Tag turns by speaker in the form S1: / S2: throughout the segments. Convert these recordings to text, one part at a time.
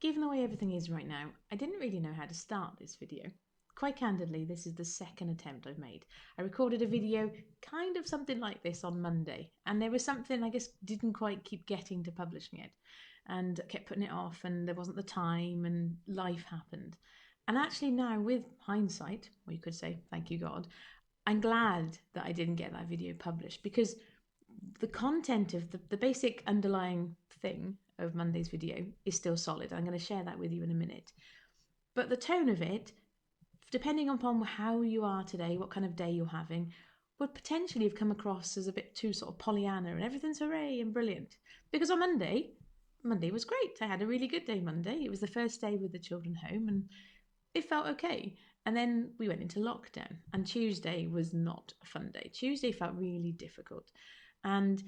S1: Given the way everything is right now, I didn't really know how to start this video. Quite candidly, this is the second attempt I've made. I recorded a video kind of something like this on Monday, and there was something I guess didn't quite keep getting to publishing it, and kept putting it off, and there wasn't the time, and life happened. And actually now, with hindsight, or you could say, thank you God, I'm glad that I didn't get that video published, because the content of the basic underlying thing of Monday's video is still solid. I'm going to share that with you in a minute. But the tone of it, depending upon how you are today, what kind of day you're having, would potentially have come across as a bit too sort of Pollyanna and everything's hooray and brilliant. Because on Monday was great. I had a really good day Monday. It was the first day with the children home and it felt okay. And then we went into lockdown and Tuesday was not a fun day. Tuesday felt really difficult. And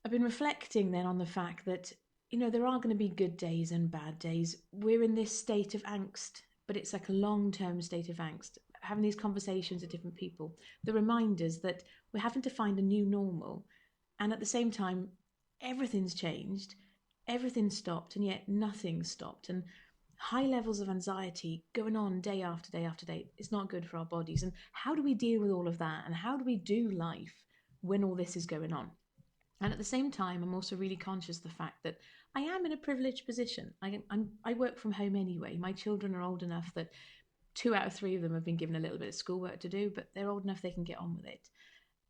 S1: I've been reflecting then on the fact that, there are going to be good days and bad days. We're in this state of angst, but it's like a long-term state of angst. Having these conversations with different people, the reminders that we're having to find a new normal. And at the same time, everything's changed, everything's stopped, and yet nothing's stopped. And high levels of anxiety going on day after day after day. It's not good for our bodies. And how do we deal with all of that? And how do we do life when all this is going on? And at the same time, I'm also really conscious of the fact that I am in a privileged position. I work from home anyway. My children are old enough that 2 out of 3 of them have been given a little bit of schoolwork to do, but they're old enough they can get on with it.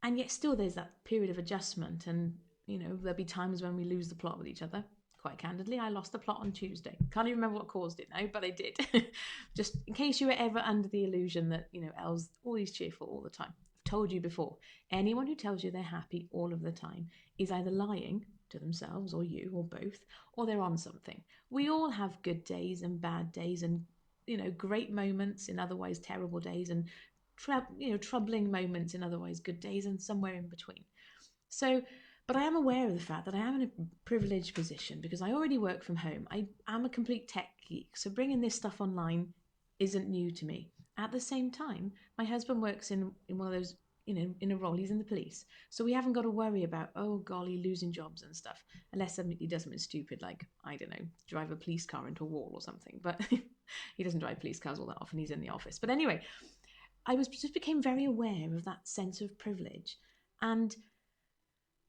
S1: And yet still there's that period of adjustment. And, there'll be times when we lose the plot with each other. Quite candidly, I lost the plot on Tuesday. Can't even remember what caused it now, but I did. Just in case you were ever under the illusion that, Elle's always cheerful all the time. I've told you before, anyone who tells you they're happy all of the time is either lying to themselves or you or both, or they're on something. We all have good days and bad days and, great moments in otherwise terrible days and, troubling moments in otherwise good days and somewhere in between. So, but I am aware of the fact that I am in a privileged position because I already work from home. I am a complete tech geek, so bringing this stuff online isn't new to me. At the same time, my husband works in one of those, in a role, he's in the police. So we haven't got to worry about, oh golly, losing jobs and stuff, unless he does something stupid like, I don't know, drive a police car into a wall or something. But he doesn't drive police cars all that often, he's in the office. But anyway, just became very aware of that sense of privilege. And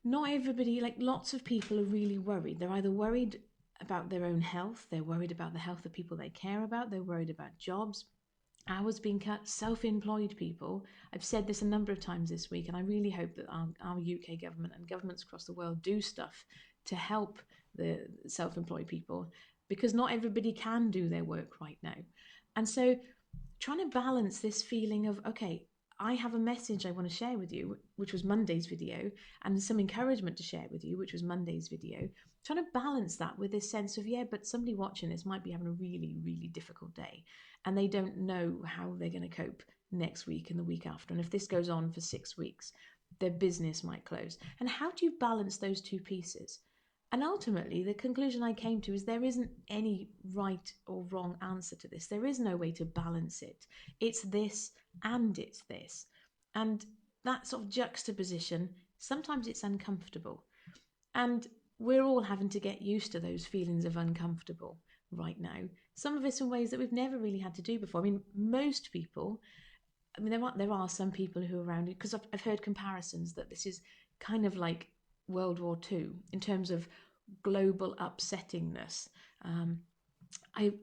S1: not everybody, like lots of people are really worried. They're either worried about their own health, they're worried about the health of people they care about, they're worried about jobs, hours being cut, self-employed people. I've said this a number of times this week, and I really hope that our UK government and governments across the world do stuff to help the self-employed people, because not everybody can do their work right now. And so trying to balance this feeling of, okay, I have a message I want to share with you, which was Monday's video, and some encouragement to share with you, which was Monday's video. Trying to balance that with this sense of, yeah, but somebody watching this might be having a really, really difficult day and they don't know how they're going to cope next week and the week after. And if this goes on for 6 weeks, their business might close. And how do you balance those two pieces? And ultimately, the conclusion I came to is there isn't any right or wrong answer to this. There is no way to balance it. It's this and it's this. And that sort of juxtaposition, sometimes it's uncomfortable. And we're all having to get used to those feelings of uncomfortable right now. Some of it's in ways that we've never really had to do before. I mean, most people, there are some people who are around it, because I've heard comparisons that this is kind of like World War II in terms of global upsettingness.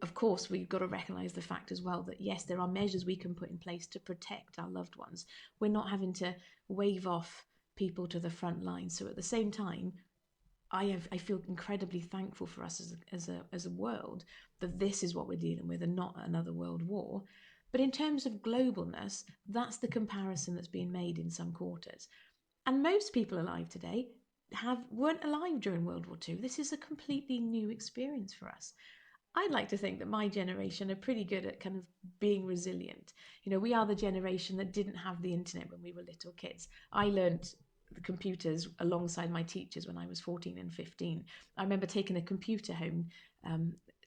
S1: Of course, we've got to recognise the fact as well that yes, there are measures we can put in place to protect our loved ones. We're not having to wave off people to the front line. So at the same time, I feel incredibly thankful for us as a world that this is what we're dealing with and not another world war. But in terms of globalness, that's the comparison that's being made in some quarters. And most people alive today weren't alive during World War II. This is a completely new experience for us. I'd like to think that my generation are pretty good at kind of being resilient. We are the generation that didn't have the internet when we were little kids. I learnt the computers alongside my teachers when I was 14 and 15. I remember taking a computer home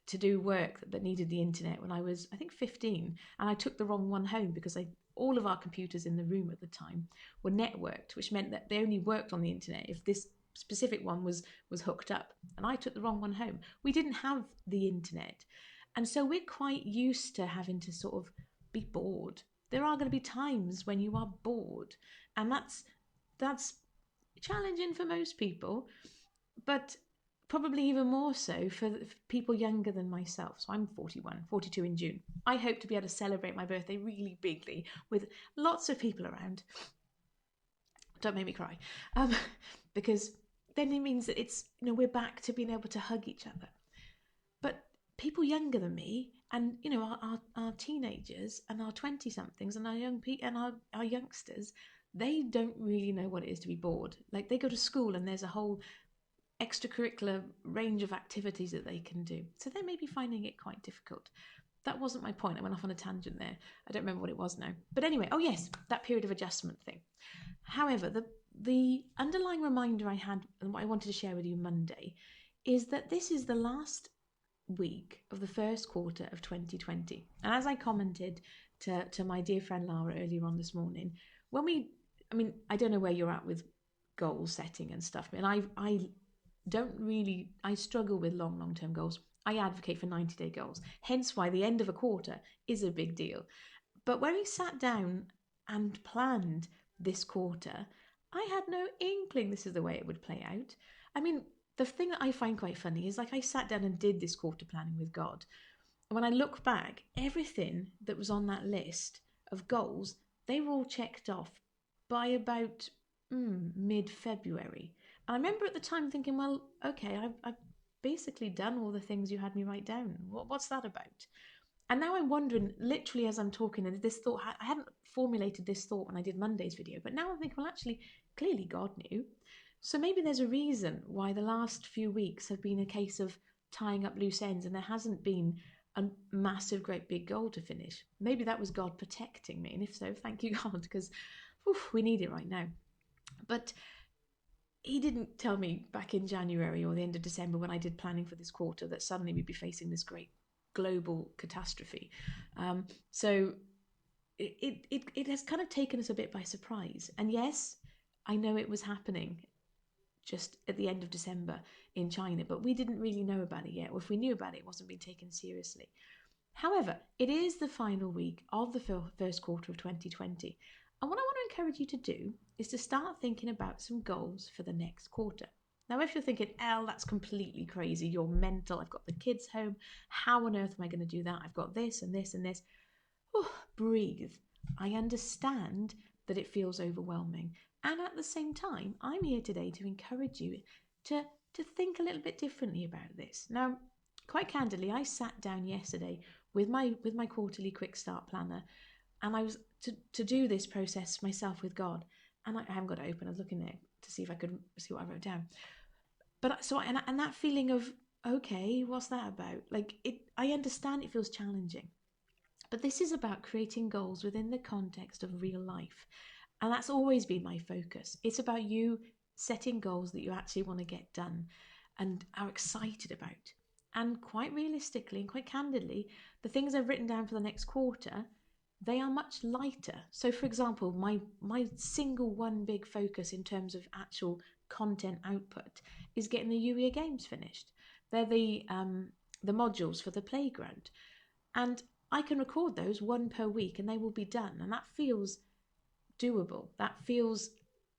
S1: to do work that needed the internet when I was, I think, 15. And I took the wrong one home because all of our computers in the room at the time were networked, which meant that they only worked on the internet if this specific one was hooked up, and I took the wrong one home. We didn't have the internet, and so we're quite used to having to sort of be bored. There are going to be times when you are bored, and that's challenging for most people, but probably even more so for people younger than myself. So I'm 41, 42 in June. I hope to be able to celebrate my birthday really bigly with lots of people around. Don't make me cry. Because then it means that it's, we're back to being able to hug each other. But people younger than me, and our teenagers and our 20-somethings and our young people and our youngsters, they don't really know what it is to be bored. Like, they go to school and there's a whole extracurricular range of activities that they can do. So they may be finding it quite difficult. That wasn't my point. I went off on a tangent there. I don't remember what it was now. But anyway, oh yes, that period of adjustment thing. However, the underlying reminder I had, and what I wanted to share with you Monday, is that this is the last week of the first quarter of 2020. And as I commented to my dear friend Lara earlier on this morning, I don't know where you're at with goal setting and stuff, and I struggle with long-term goals. I advocate for 90-day goals, hence why the end of a quarter is a big deal. But when we sat down and planned this quarter, I had no inkling this is the way it would play out. I mean, the thing that I find quite funny is, like, I sat down and did this quarter planning with God. And when I look back, everything that was on that list of goals, they were all checked off by about mid-February. And I remember at the time thinking, well, okay, I've basically done all the things you had me write down. What's that about? And now I'm wondering, literally as I'm talking, and this thought, I hadn't formulated this thought when I did Monday's video, but now I'm thinking, well, actually, clearly God knew. So maybe there's a reason why the last few weeks have been a case of tying up loose ends and there hasn't been a massive, great big goal to finish. Maybe that was God protecting me. And if so, thank you, God, because we need it right now. But he didn't tell me back in January or the end of December when I did planning for this quarter that suddenly we'd be facing this great global catastrophe. So it has kind of taken us a bit by surprise. And yes, I know it was happening just at the end of December in China, but we didn't really know about it yet. Or if we knew about it, it wasn't being taken seriously. However, it is the final week of the first quarter of 2020. And what I want to encourage you to do is to start thinking about some goals for the next quarter. Now, if you're thinking, Elle, that's completely crazy, you're mental, I've got the kids home, how on earth am I going to do that? I've got this and this and this. Breathe. I understand that it feels overwhelming. And at the same time, I'm here today to encourage you to think a little bit differently about this. Now, quite candidly, I sat down yesterday with my quarterly quick start planner, and I was to do this process myself with God. And I haven't got it open. I was looking there to see if I could see what I wrote down. But and that feeling of, okay, what's that about? Like, I understand it feels challenging, but this is about creating goals within the context of real life. And that's always been my focus. It's about you setting goals that you actually want to get done and are excited about. And quite realistically and quite candidly, the things I've written down for the next quarter, they are much lighter. So, for example, my single one big focus in terms of actual content output is getting the UEA games finished. They're the modules for the playground. And I can record those one per week and they will be done. And that feels doable. That feels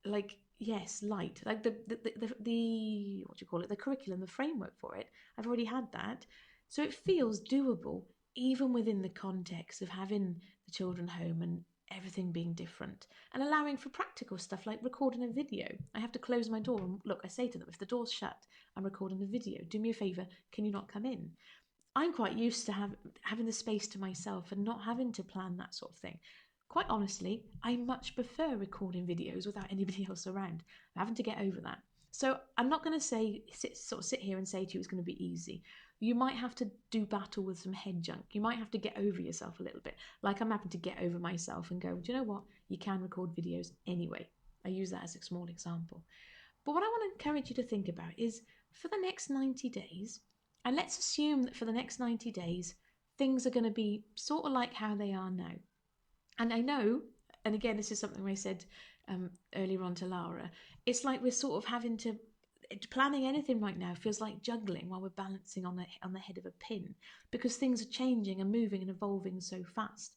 S1: like, yes, light. Like the what do you call it? The curriculum, the framework for it. I've already had that. So it feels doable, even within the context of having the children home and everything being different, and allowing for practical stuff like recording a video. I have to close my door and look, I say to them, if the door's shut, I'm recording a video. Do me a favour, can you not come in? I'm quite used to having the space to myself and not having to plan that sort of thing. Quite honestly, I much prefer recording videos without anybody else around. I'm having to get over that. So I'm not going to sit here and say to you it's going to be easy. You might have to do battle with some head junk. You might have to get over yourself a little bit. Like I'm having to get over myself and go, do you know what? You can record videos anyway. I use that as a small example. But what I want to encourage you to think about is for the next 90 days, and let's assume that for the next 90 days, things are going to be sort of like how they are now. And I know, and again, this is something I said earlier on to Lara, it's like we're sort of having to planning anything right now feels like juggling while we're balancing on the head of a pin, because things are changing and moving and evolving so fast.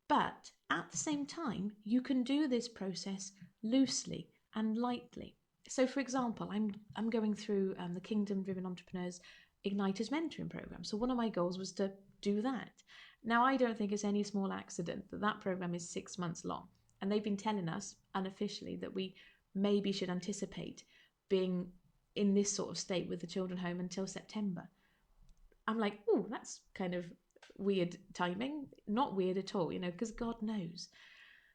S1: But at the same time, you can do this process loosely and lightly. So, for example, I'm going through the Kingdom Driven Entrepreneurs Igniters Mentoring Program. So one of my goals was to do that. Now, I don't think it's any small accident that that program is 6 months long. And they've been telling us unofficially that we maybe should anticipate being in this sort of state with the children home until September. I'm like, oh, that's kind of weird timing. Not weird at all, because God knows.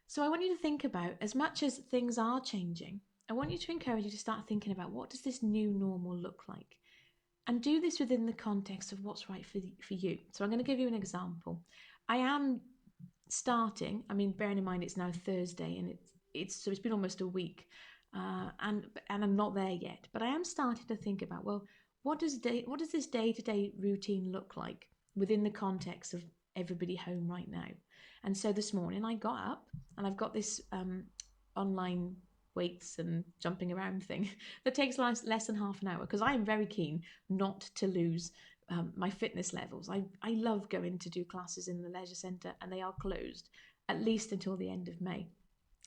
S1: So I want you to think about, as much as things are changing, I want you to encourage you to start thinking about, what does this new normal look like? And do this within the context of what's right for you. So I'm going to give you an example. I am starting, bearing in mind it's now Thursday, and it's been almost a week, and I'm not there yet, but I am starting to think about, well, what does this day-to-day routine look like within the context of everybody home right now? And so this morning I got up, and I've got this online weights and jumping around thing that takes less than half an hour, because I am very keen not to lose my fitness levels. I love going to do classes in the leisure centre, and they are closed at least until the end of May.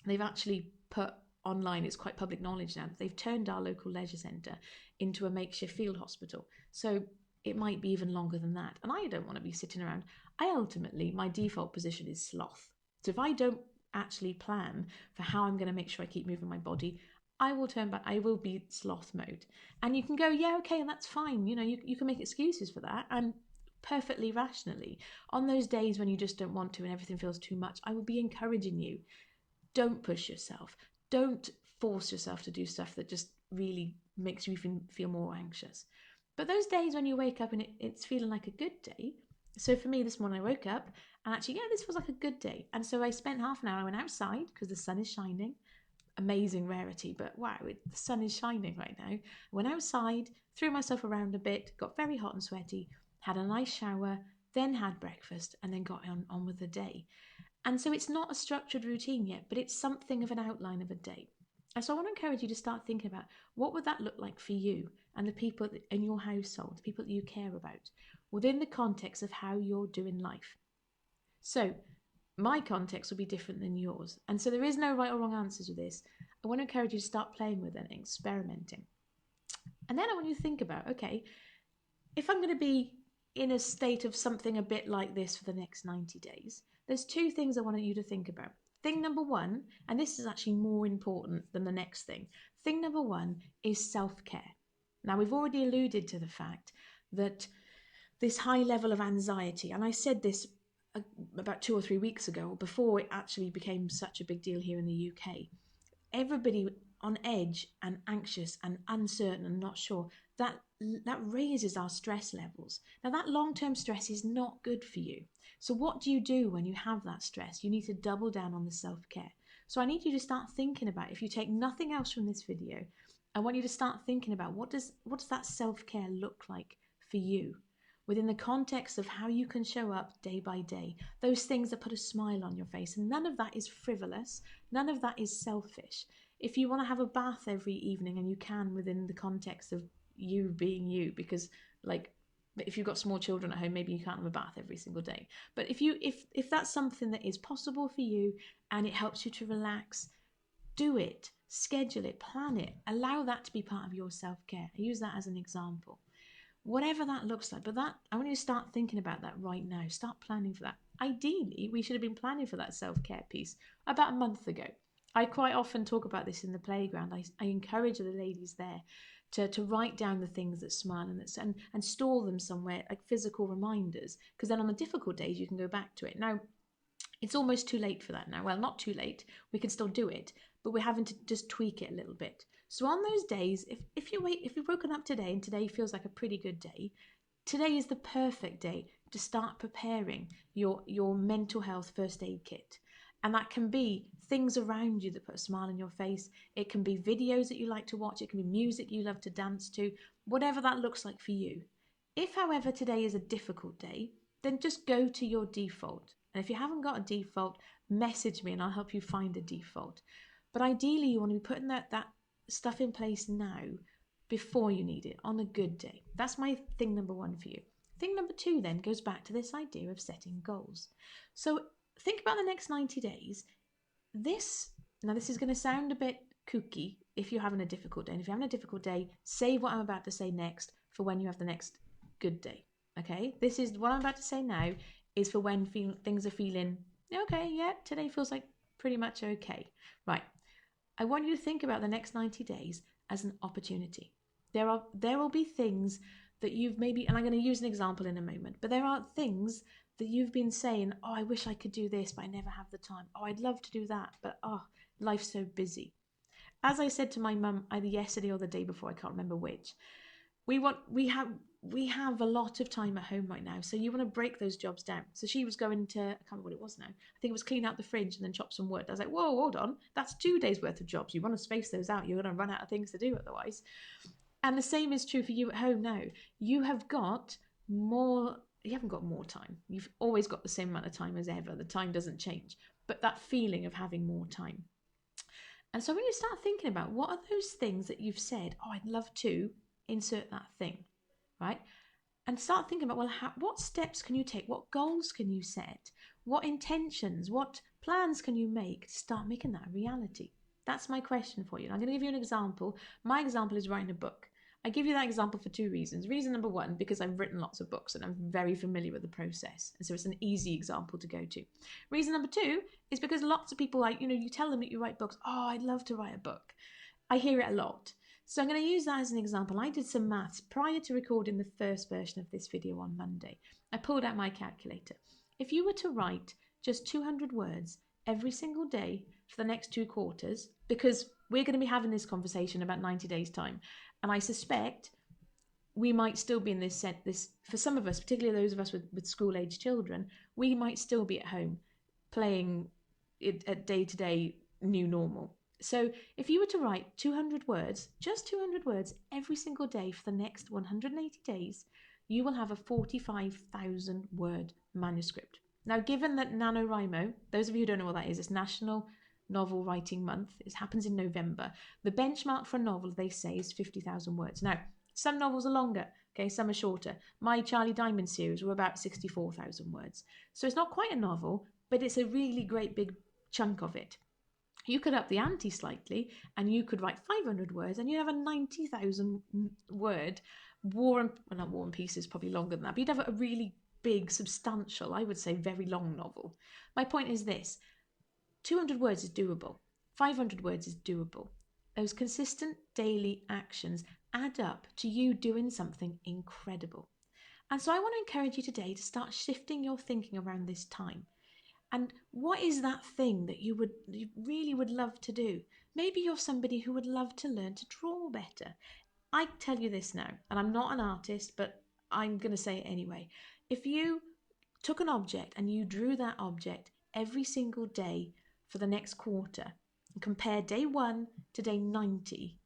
S1: They've actually put online, it's quite public knowledge now, they've turned our local leisure centre into a makeshift field hospital. So it might be even longer than that. And I don't want to be sitting around. My default position is sloth. So if I don't actually plan for how I'm going to make sure I keep moving my body, I will turn back. I will be sloth mode. And you can go, yeah, okay, and that's fine. You can make excuses for that, and perfectly rationally. On those days when you just don't want to and everything feels too much, I will be encouraging you. Don't push yourself. Don't force yourself to do stuff that just really makes you feel more anxious. But those days when you wake up and it's feeling like a good day. So for me, this morning I woke up and actually, yeah, this was like a good day. And so I spent half an hour, I went outside because the sun is shining. Amazing rarity, but wow, the sun is shining right now. I went outside, threw myself around a bit, got very hot and sweaty, had a nice shower, then had breakfast, and then got on with the day. And so it's not a structured routine yet, but it's something of an outline of a day. And so I want to encourage you to start thinking about, what would that look like for you and the people in your household, the people that you care about, within the context of how you're doing life. So my context will be different than yours. And so there is no right or wrong answers to this. I want to encourage you to start playing with it and experimenting. And then I want you to think about, okay, if I'm going to be in a state of something a bit like this for the next 90 days, there's two things I want you to think about. Thing number one, and this is actually more important than the next thing. Thing number one is self-care. Now, we've already alluded to the fact that this high level of anxiety, and I said this about 2 or 3 weeks ago, before it actually became such a big deal here in the UK, everybody on edge and anxious and uncertain and not sure, that raises our stress levels. Now, that long-term stress is not good for you. So what do you do when you have that stress? You need to double down on the self-care. So I need you to start thinking about, if you take nothing else from this video, I want you to start thinking about, what does that self-care look like for you within the context of how you can show up day by day, those things that put a smile on your face. And none of that is frivolous. None of that is selfish. If you want to have a bath every evening, and you can within the context of you being you, because if you've got small children at home, maybe you can't have a bath every single day. But if that's something that is possible for you and it helps you to relax, do it, schedule it, plan it, allow that to be part of your self-care. I use that as an example. Whatever that looks like, but I want you to start thinking about that right now. Start planning for that. Ideally, we should have been planning for that self-care piece about a month ago. I quite often talk about this in the playground. I encourage the ladies there to write down the things that smile and store them somewhere, like physical reminders, because then on the difficult days you can go back to it. Now, it's almost too late for that now. Well, not too late. We can still do it, but we're having to just tweak it a little bit. So on those days, if you've woken up today and today feels like a pretty good day, today is the perfect day to start preparing your mental health first aid kit. And that can be things around you that put a smile on your face. It can be videos that you like to watch. It can be music you love to dance to, whatever that looks like for you. If, however, today is a difficult day, then just go to your default. And if you haven't got a default, message me and I'll help you find a default. But ideally, you want to be putting that stuff in place now, before you need it on a good day. That's my thing number one for you. Thing number two then goes back to this idea of setting goals. So think about the next 90 days. This is going to sound a bit kooky if you're having a difficult day. And if you're having a difficult day, save what I'm about to say next for when you have the next good day. Okay? This is what I'm about to say now is for when things are feeling, okay, yeah, today feels like pretty much okay. Right. I want you to think about the next 90 days as an opportunity. There will be things that you've maybe, and I'm going to use an example in a moment, but there are things that you've been saying, oh, I wish I could do this, but I never have the time. Oh, I'd love to do that, but life's so busy. As I said to my mum either yesterday or the day before, I can't remember which, we have a lot of time at home right now, so you want to break those jobs down. So she was going to, I can't remember what it was now, I think it was clean out the fridge and then chop some wood. I was like, whoa, hold on, that's 2 days worth of jobs. You want to space those out, you're going to run out of things to do otherwise. And the same is true for you at home now. You haven't got more time. You've always got the same amount of time as ever. The time doesn't change, but that feeling of having more time. And so when you start thinking about what are those things that you've said, oh, I'd love to insert that thing, right? And start thinking about, well, what steps can you take? What goals can you set? What intentions, what plans can you make to start making that a reality? That's my question for you. And I'm going to give you an example. My example is writing a book. I give you that example for two reasons. Reason number one, because I've written lots of books and I'm very familiar with the process. And so it's an easy example to go to. Reason number two is because lots of people, you tell them that you write books. Oh, I'd love to write a book. I hear it a lot. So I'm going to use that as an example. I did some maths prior to recording the first version of this video on Monday. I pulled out my calculator. If you were to write just 200 words every single day for the next 2 quarters, because we're going to be having this conversation about 90 days time, and I suspect we might still be in this for some of us, particularly those of us with school-age children, we might still be at home playing it at day-to-day new normal. So if you were to write 200 words, just 200 words every single day for the next 180 days, you will have a 45,000 word manuscript. Now, given that NaNoWriMo, those of you who don't know what that is, it's National Novel Writing Month. It happens in November. The benchmark for a novel, they say, is 50,000 words. Now, some novels are longer, okay, some are shorter. My Charlie Diamond series were about 64,000 words. So it's not quite a novel, but it's a really great big chunk of it. You could up the ante slightly and you could write 500 words and you'd have a 90,000 word War and Peace is probably longer than that, but you'd have a really big, substantial, I would say very long novel. My point is this: 200 words is doable. 500 words is doable. Those consistent daily actions add up to you doing something incredible. And so I want to encourage you today to start shifting your thinking around this time. And what is that thing that you really would love to do? Maybe you're somebody who would love to learn to draw better. I tell you this now, and I'm not an artist, but I'm going to say it anyway. If you took an object and you drew that object every single day for the next quarter and compare day 1 to day 90,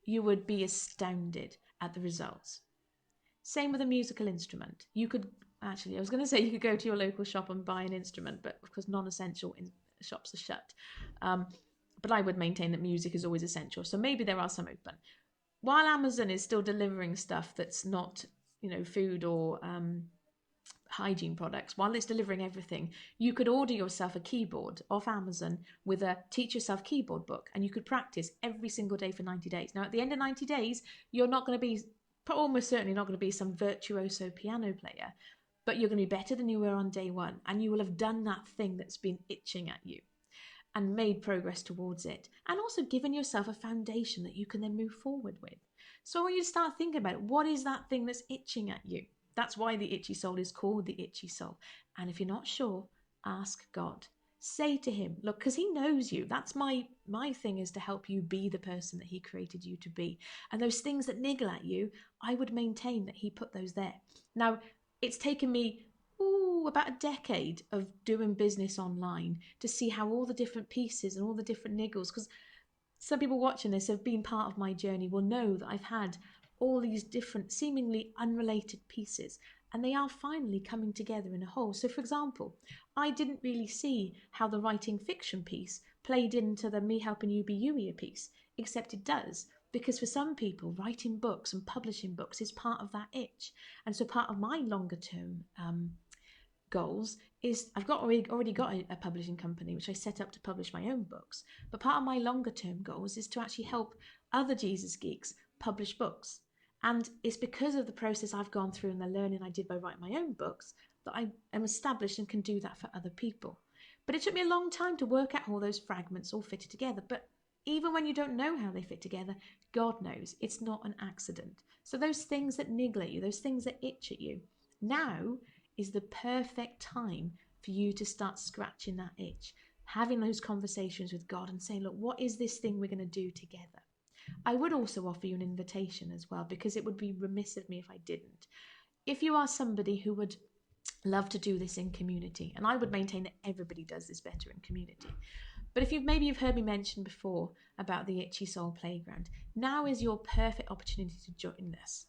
S1: you would be astounded at the results. Same with a musical instrument. You could actually, I was going to say you could go to your local shop and buy an instrument, but of course non-essential shops are shut. But I would maintain that music is always essential. So maybe there are some open. While Amazon is still delivering stuff that's not, food or hygiene products, while it's delivering everything, you could order yourself a keyboard off Amazon with a Teach Yourself keyboard book, and you could practice every single day for 90 days. Now, at the end of 90 days, you're not going to be, almost certainly not going to be some virtuoso piano player, but you're going to be better than you were on day 1, and you will have done that thing that's been itching at you and made progress towards it, and also given yourself a foundation that you can then move forward with. So I want you to start thinking about what is that thing that's itching at you. That's why the itchy soul is called the itchy soul. And if you're not sure, ask God. Say to him, look, because he knows you. That's my thing, is to help you be the person that he created you to be. And those things that niggle at you, I would maintain that he put those there. Now, it's taken me about a decade of doing business online to see how all the different pieces and all the different niggles, because some people watching this have been part of my journey, will know that I've had all these different seemingly unrelated pieces, and they are finally coming together in a whole. So for example, I didn't really see how the writing fiction piece played into the me helping you be you piece, except it does, Because for some people, writing books and publishing books is part of that itch. And so part of my longer term goals is I've already got a publishing company which I set up to publish my own books. But part of my longer term goals is to actually help other Jesus geeks publish books. And it's because of the process I've gone through and the learning I did by writing my own books that I am established and can do that for other people. But it took me a long time to work out how all those fragments all fitted together. But even when you don't know how they fit together, God knows it's not an accident. So those things that niggle at you, those things that itch at you, now is the perfect time for you to start scratching that itch, having those conversations with God and saying, look, what is this thing we're going to do together? I would also offer you an invitation as well, because it would be remiss of me if I didn't. If you are somebody who would love to do this in community, and I would maintain that everybody does this better in community, but if you've heard me mention before about the Itchy Soul Playground, now is your perfect opportunity to join us.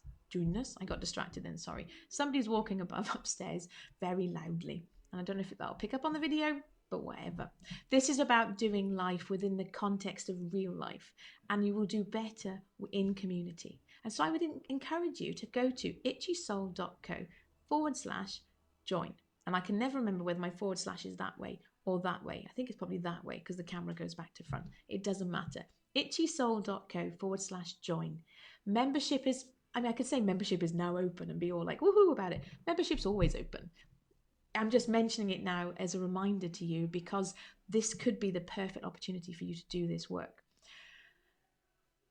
S1: I got distracted then, sorry. Somebody's walking above upstairs very loudly, and I don't know if that'll pick up on the video, but whatever. This is about doing life within the context of real life, and you will do better in community. And so I would encourage you to go to itchysoul.co/join. And I can never remember whether my / is that way or that way. I think it's probably that way because the camera goes back to front. It doesn't matter. itchysoul.co/join. Membership is, I could say membership is now open and be all like, woohoo about it. Membership's always open. I'm just mentioning it now as a reminder to you because this could be the perfect opportunity for you to do this work.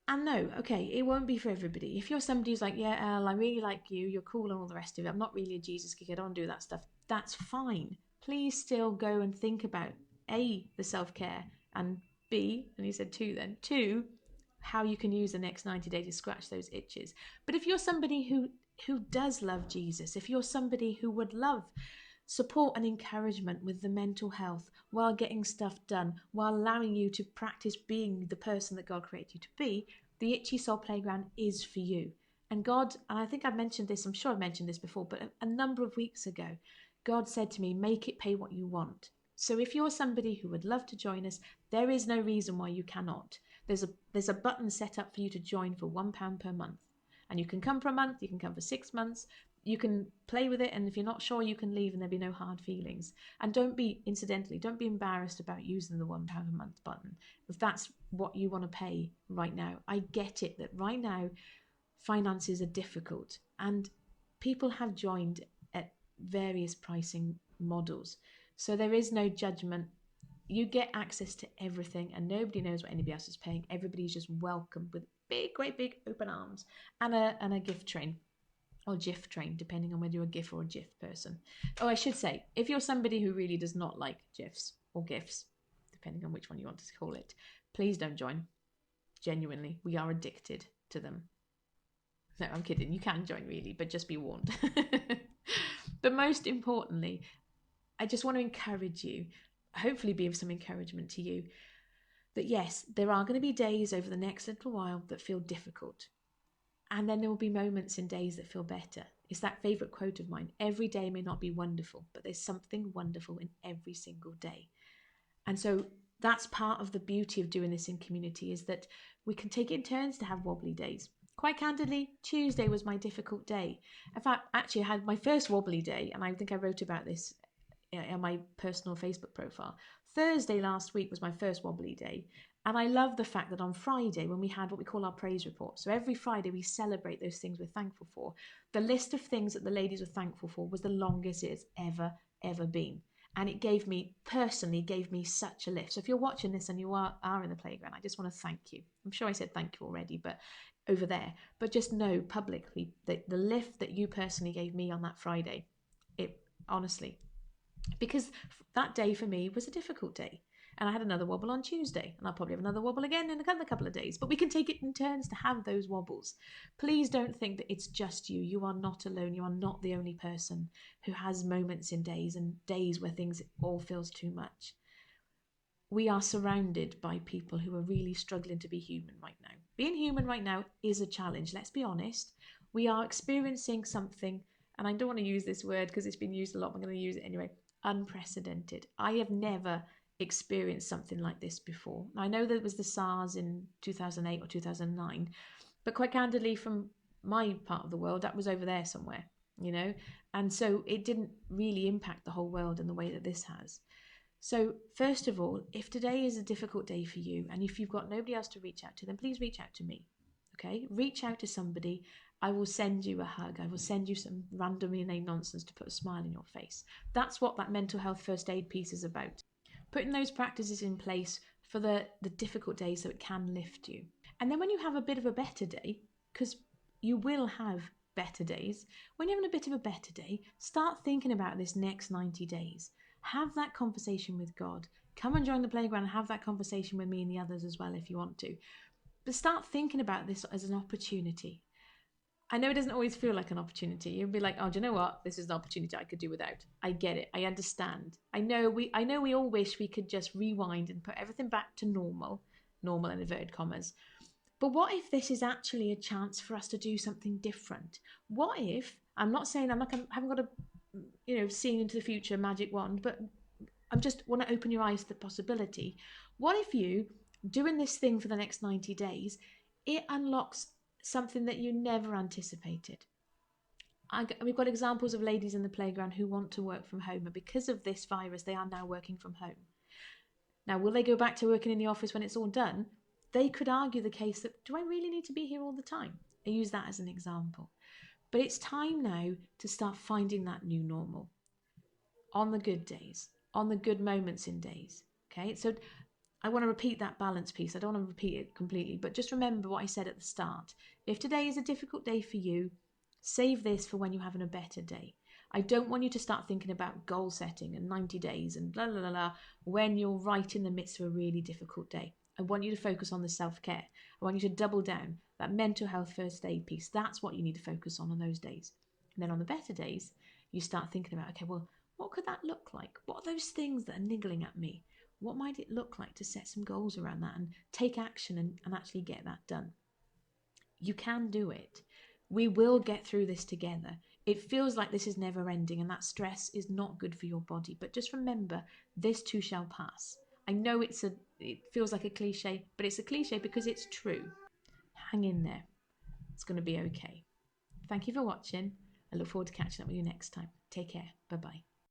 S1: And no, okay, it won't be for everybody. If you're somebody who's like, yeah, Elle, I really like you, you're cool and all the rest of it, I'm not really a Jesus geek, I don't do that stuff, that's fine. Please still go and think about A, the self-care, and B, and he said two, how you can use the next 90 days to scratch those itches. But if you're somebody who does love Jesus, if you're somebody who would love support and encouragement with the mental health while getting stuff done, while allowing you to practice being the person that God created you to be, the Itchy Soul Playground is for you. And God, and I think I've mentioned this, I'm sure I've mentioned this before, but a number of weeks ago, God said to me, make it pay what you want. So if you're somebody who would love to join us, there is no reason why you cannot. There's a button set up for you to join for £1 per month. And you can come for a month, you can come for 6 months, you can play with it, and if you're not sure, you can leave and there'll be no hard feelings. And don't be embarrassed about using the £1 a month button. If that's what you want to pay right now, I get it that right now finances are difficult and people have joined at various pricing models. So there is no judgment. You get access to everything and nobody knows what anybody else is paying. Everybody's just welcomed with great big open arms and a gift train. Or GIF train, depending on whether you're a GIF or a GIF person. Oh, I should say, if you're somebody who really does not like GIFs or GIFs, depending on which one you want to call it, please don't join. Genuinely, we are addicted to them. No, I'm kidding. You can join really, but just be warned. But most importantly, I just want to encourage you, hopefully be of some encouragement to you, that yes, there are going to be days over the next little while that feel difficult. And then there will be moments and days that feel better. It's that favourite quote of mine. Every day may not be wonderful, but there's something wonderful in every single day. And so that's part of the beauty of doing this in community, is that we can take it in turns to have wobbly days. Quite candidly, Tuesday was my difficult day. In fact, actually I had my first wobbly day, and I think I wrote about this on my personal Facebook profile. Thursday last week was my first wobbly day. And I love the fact that on Friday, when we had what we call our praise report, so every Friday we celebrate those things we're thankful for, the list of things that the ladies were thankful for was the longest it has ever been. And it personally gave me such a lift. So if you're watching this and you are in the playground, I just want to thank you. I'm sure I said thank you already, but over there. But just know publicly that the lift that you personally gave me on that Friday, it honestly, because that day for me was a difficult day. And I had another wobble on Tuesday, and I'll probably have another wobble again in another couple of days. But we can take it in turns to have those wobbles. Please don't think that it's just you. You are not alone. You are not the only person who has moments in days and days where things all feels too much. We are surrounded by people who are really struggling to be human right now. Being human right now is a challenge. Let's be honest. We are experiencing something, and I don't want to use this word because it's been used a lot, but I'm going to use it anyway, unprecedented. I have never experienced something like this before. I know there was the SARS in 2008 or 2009, but quite candidly, from my part of the world, that was over there somewhere, you know? And so it didn't really impact the whole world in the way that this has. So, first of all, if today is a difficult day for you and if you've got nobody else to reach out to, then please reach out to me. Okay? Reach out to somebody. I will send you a hug. I will send you some randomly named nonsense to put a smile in your face. That's what that mental health first aid piece is about. Putting those practices in place for the difficult days so it can lift you. And then when you have a bit of a better day, because you will have better days, when you're having a bit of a better day, start thinking about this next 90 days. Have that conversation with God. Come and join the playground and have that conversation with me and the others as well if you want to. But start thinking about this as an opportunity. I know it doesn't always feel like an opportunity. You'll be like, oh, do you know what? This is an opportunity I could do without. I get it. I understand. I know we all wish we could just rewind and put everything back to normal in inverted commas. But what if this is actually a chance for us to do something different? What if, I'm not saying I haven't got a, seeing into the future magic wand, but I just want to open your eyes to the possibility. What if you, doing this thing for the next 90 days, it unlocks something that you never anticipated? We've got examples of ladies in the playground who want to work from home, and because of this virus, they are now working from home. Now, will they go back to working in the office when it's all done? They could argue the case that, do I really need to be here all the time? I use that as an example. But it's time now to start finding that new normal on the good days, on the good moments in days. Okay, so I want to repeat that balance piece. I don't want to repeat it completely, but just remember what I said at the start. If today is a difficult day for you, save this for when you're having a better day. I don't want you to start thinking about goal setting and 90 days and blah, blah, blah, blah when you're right in the midst of a really difficult day. I want you to focus on the self-care. I want you to double down that mental health first aid piece. That's what you need to focus on those days. And then on the better days, you start thinking about, okay, well, what could that look like? What are those things that are niggling at me? What might it look like to set some goals around that and take action and actually get that done? You can do it. We will get through this together. It feels like this is never ending and that stress is not good for your body. But just remember, this too shall pass. I know it feels like a cliche, but it's a cliche because it's true. Hang in there. It's going to be okay. Thank you for watching. I look forward to catching up with you next time. Take care. Bye-bye.